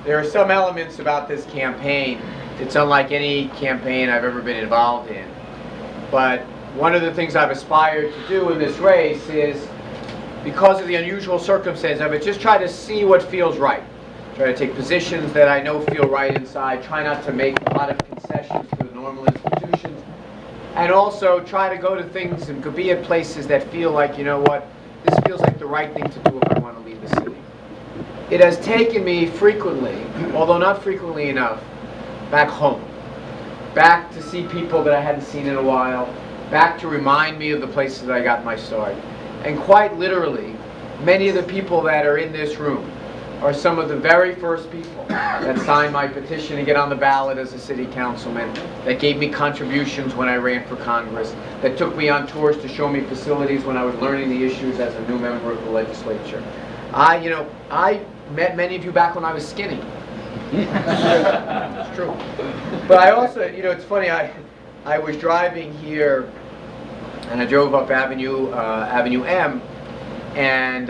there are some elements about this campaign. It's unlike any campaign I've ever been involved in. But one of the things I've aspired to do in this race is, because of the unusual circumstance of it, just try to see what feels right. Try to take positions that I know feel right inside. Try not to make a lot of concessions to the normal institutions. And also try to go to things and be at places that feel like, you know what, this feels like the right thing to do if I want to leave the city. It has taken me frequently, although not frequently enough, back home. Back to see people that I hadn't seen in a while. Back to remind me of the places that I got my start. And quite literally, many of the people that are in this room are some of the very first people that signed my petition to get on the ballot as a city councilman, that gave me contributions when I ran for Congress, that took me on tours to show me facilities when I was learning the issues as a new member of the legislature. I met many of you back when I was skinny. It's true. But I also, it's funny, I was driving here, and I drove up Avenue M, and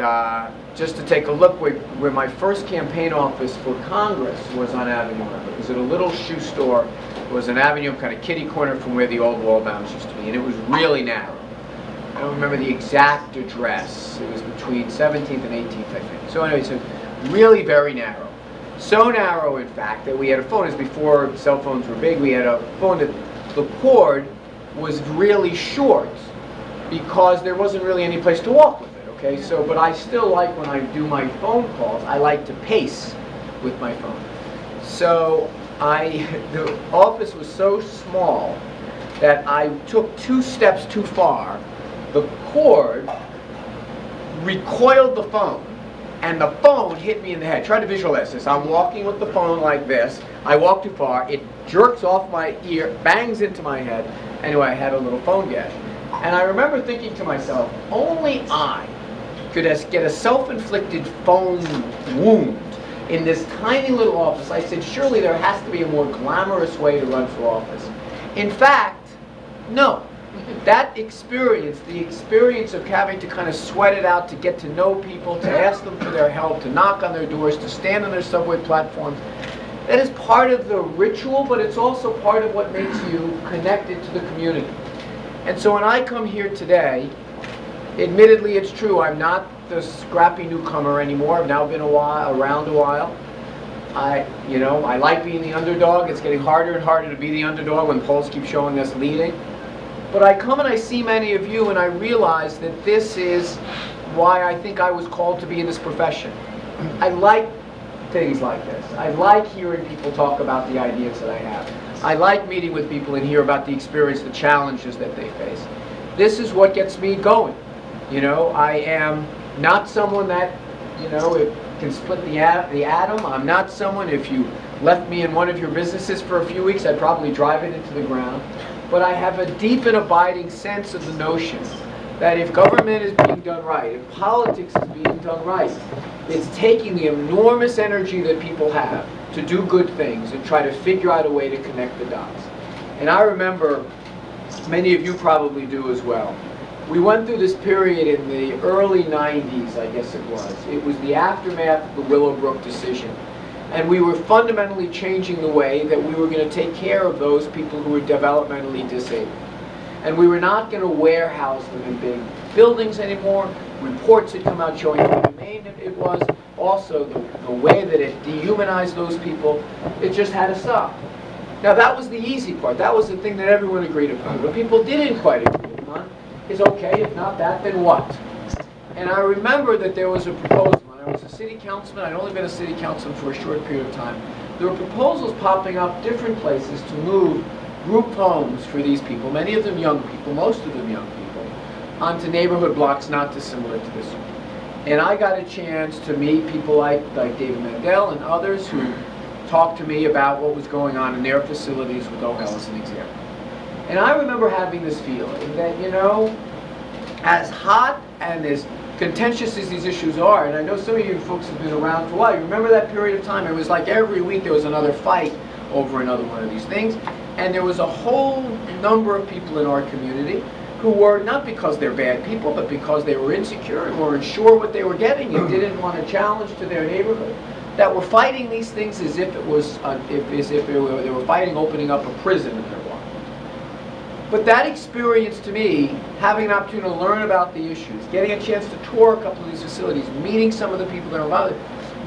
just to take a look where my first campaign office for Congress was on Avenue M. It was at a little shoe store. It was an Avenue M kind of kitty corner from where the old wall bounds used to be, and it was really narrow. I don't remember the exact address. It was between 17th and 18th, I think. So anyway, so really very narrow. So narrow, in fact, that we had a phone. As before cell phones were big, we had a phone that the cord was really short because there wasn't really any place to walk with it. Okay, so, but I still like, when I do my phone calls, I like to pace with my phone. So the office was so small that I took 2 steps too far. The cord recoiled the phone, and the phone hit me in the head. Try to visualize this. I'm walking with the phone like this. I walk too far. It jerks off my ear, bangs into my head. Anyway, I had a little phone gash. And I remember thinking to myself, only I could get a self-inflicted phone wound in this tiny little office. I said, surely there has to be a more glamorous way to run for office. In fact, no. That experience, the experience of having to kind of sweat it out, to get to know people, to ask them for their help, to knock on their doors, to stand on their subway platforms, that is part of the ritual, but it's also part of what makes you connected to the community. And so when I come here today, admittedly, it's true, I'm not the scrappy newcomer anymore. I've now been around a while. I like being the underdog. It's getting harder and harder to be the underdog when polls keep showing us leading. But I come and I see many of you, and I realize that this is why I think I was called to be in this profession. I like things like this. I like hearing people talk about the ideas that I have. I like meeting with people and hear about the experience, the challenges that they face. This is what gets me going. I am not someone that, can split the atom. I'm not someone, if you left me in one of your businesses for a few weeks, I'd probably drive it into the ground. But I have a deep and abiding sense of the notion that if government is being done right, if politics is being done right, it's taking the enormous energy that people have to do good things and try to figure out a way to connect the dots. And I remember, many of you probably do as well, we went through this period in the early 90s, I guess it was. It was the aftermath of the Willowbrook decision. And we were fundamentally changing the way that we were going to take care of those people who were developmentally disabled. And we were not going to warehouse them in big buildings anymore. Reports had come out showing how humane it was. Also, the way that it dehumanized those people, it just had to stop. Now, that was the easy part. That was the thing that everyone agreed upon. What people didn't quite agree upon is, okay, if not that, then what? And I remember that there was a proposal. I was a city councilman. I'd only been a city councilman for a short period of time. There were proposals popping up different places to move group homes for these people, many of them young people, most of them young people, onto neighborhood blocks not dissimilar to this one. And I got a chance to meet people like David Mandel and others who talked to me about what was going on in their facilities with OHEL as an example. And I remember having this feeling that, as hot and as contentious as these issues are, and I know some of you folks have been around for a while, you remember that period of time? It was like every week there was another fight over another one of these things, and there was a whole number of people in our community who were, not because they're bad people, but because they were insecure and weren't sure what they were getting and didn't want a challenge to their neighborhood, that were fighting these things as if it was, they were fighting opening up a prison in their life. But that experience to me, having an opportunity to learn about the issues, getting a chance to tour a couple of these facilities, meeting some of the people that are involved,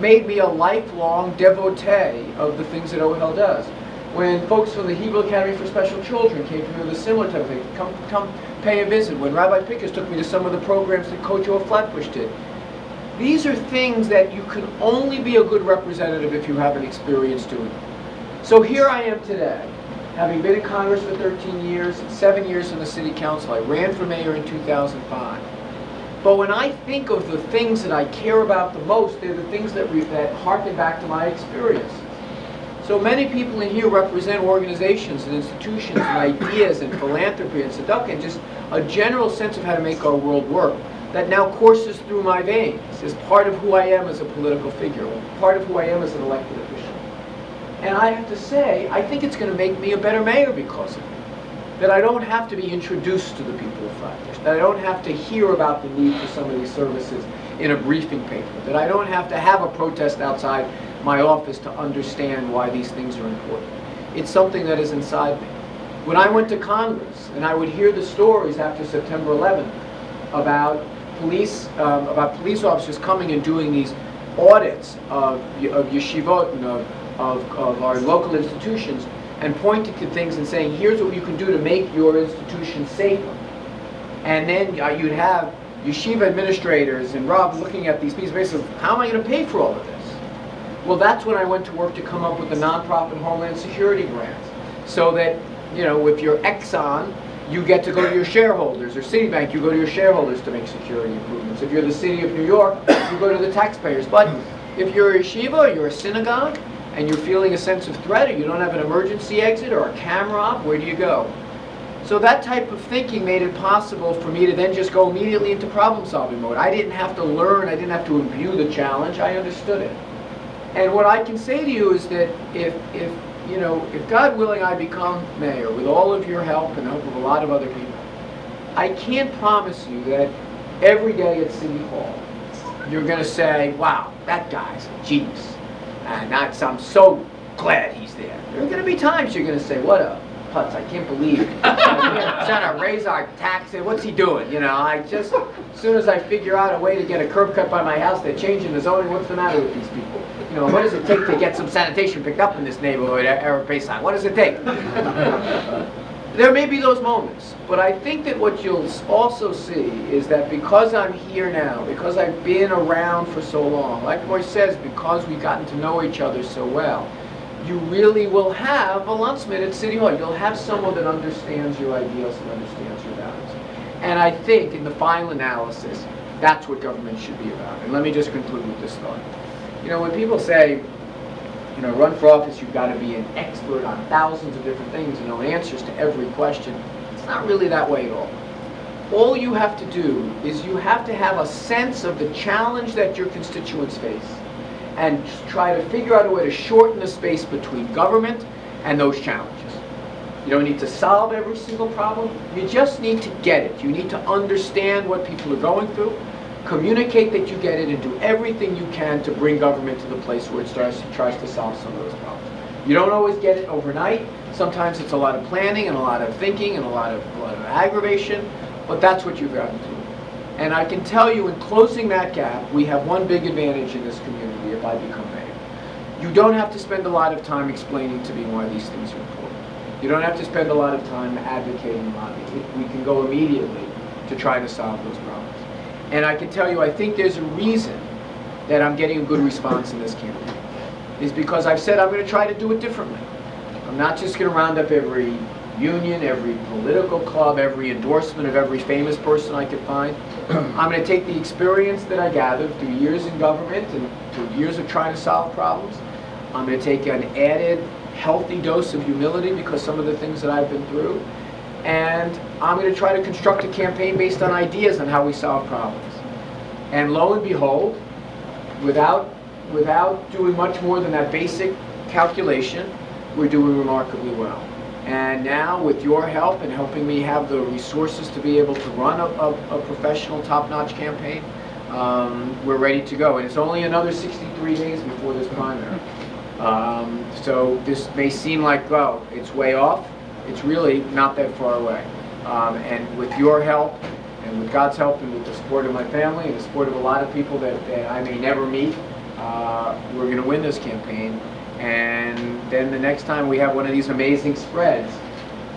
made me a lifelong devotee of the things that OHEL does. When folks from the Hebrew Academy for Special Children came to me with a similar type of thing, come pay a visit. When Rabbi Pincus took me to some of the programs that Coach O. Flatbush did. These are things that you can only be a good representative if you have an experience doing. So here I am today, having been in Congress for 13 years, 7 years in the City Council. I ran for mayor in 2005. But when I think of the things that I care about the most, they're the things that harken back to my experience. So many people in here represent organizations and institutions and ideas and philanthropy and tzedakah and just a general sense of how to make our world work that now courses through my veins as part of who I am as a political figure, part of who I am as an elected official. And I have to say, I think it's going to make me a better mayor because of it. That I don't have to be introduced to the people of Flatbush, that I don't have to hear about the need for some of these services in a briefing paper, that I don't have to have a protest outside my office to understand why these things are important. It's something that is inside me. When I went to Congress and I would hear the stories after September 11th about police officers coming and doing these audits of yeshivot and of our local institutions and pointing to things and saying, here's what you can do to make your institution safer. And then you'd have yeshiva administrators and Rob looking at these pieces of basically, how am I going to pay for all of this? Well, that's when I went to work to come up with the nonprofit Homeland Security grant. So that, you know, if you're Exxon, you get to go to your shareholders, or Citibank, you go to your shareholders to make security improvements. If you're the city of New York, you go to the taxpayers. But if you're a yeshiva, or you're a synagogue, and you're feeling a sense of threat, or you don't have an emergency exit or a camera op, where do you go? So that type of thinking made it possible for me to then just go immediately into problem-solving mode. I didn't have to learn, I didn't have to imbue the challenge, I understood it. And what I can say to you is that if God willing I become mayor with all of your help and the help of a lot of other people, I can't promise you that every day at City Hall you're going to say, wow, that guy's a genius. And I'm so glad he's there. There are going to be times you're going to say, what a putz, I can't believe it. Trying to raise our taxes, what's he doing? You know, as soon as I figure out a way to get a curb cut by my house, they're changing the zoning, what's the matter with these people? You know, what does it take to get some sanitation picked up in this neighborhood, Arab Bayside? What does it take? There may be those moments, but I think that what you'll also see is that because I'm here now, because I've been around for so long, like Moshe says, because we've gotten to know each other so well, you really will have a Lantzman at City Hall. You'll have someone that understands your ideals and understands your values. And I think, in the final analysis, that's what government should be about. And let me just conclude with this thought. You know, when people say, you know, run for office, you've got to be an expert on thousands of different things and know answers to every question, it's not really that way at all. All you have to do is you have to have a sense of the challenge that your constituents face and try to figure out a way to shorten the space between government and those challenges. You don't need to solve every single problem. You just need to get it. You need to understand what people are going through, communicate that you get it, and do everything you can to bring government to the place where it tries to solve some of those problems. You don't always get it overnight. Sometimes it's a lot of planning and a lot of thinking and a lot of aggravation, but that's what you've got to do. And I can tell you, in closing that gap, we have one big advantage in this community if I become mayor. You don't have to spend a lot of time explaining to me why these things are important. You don't have to spend a lot of time advocating and lobbying. We can go immediately to try to solve those problems. And I can tell you, I think there's a reason that I'm getting a good response in this campaign. Is because I've said I'm going to try to do it differently. I'm not just going to round up every union, every political club, every endorsement of every famous person I could find. I'm going to take the experience that I gathered through years in government and through years of trying to solve problems. I'm going to take an added healthy dose of humility because some of the things that I've been through. And I'm going to try to construct a campaign based on ideas on how we solve problems. And lo and behold, without doing much more than that basic calculation, we're doing remarkably well. And now, with your help and helping me have the resources to be able to run a professional, top-notch campaign, we're ready to go. And it's only another 63 days before this primary. So this may seem like, oh, it's way off. It's really not that far away. And with your help, and with God's help, and with the support of my family, and the support of a lot of people that I may never meet, we're going to win this campaign. And then the next time we have one of these amazing spreads,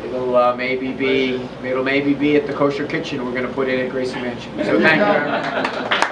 it'll maybe be at the Kosher Kitchen. We're going to put it at Gracie Mansion. So thank you very much.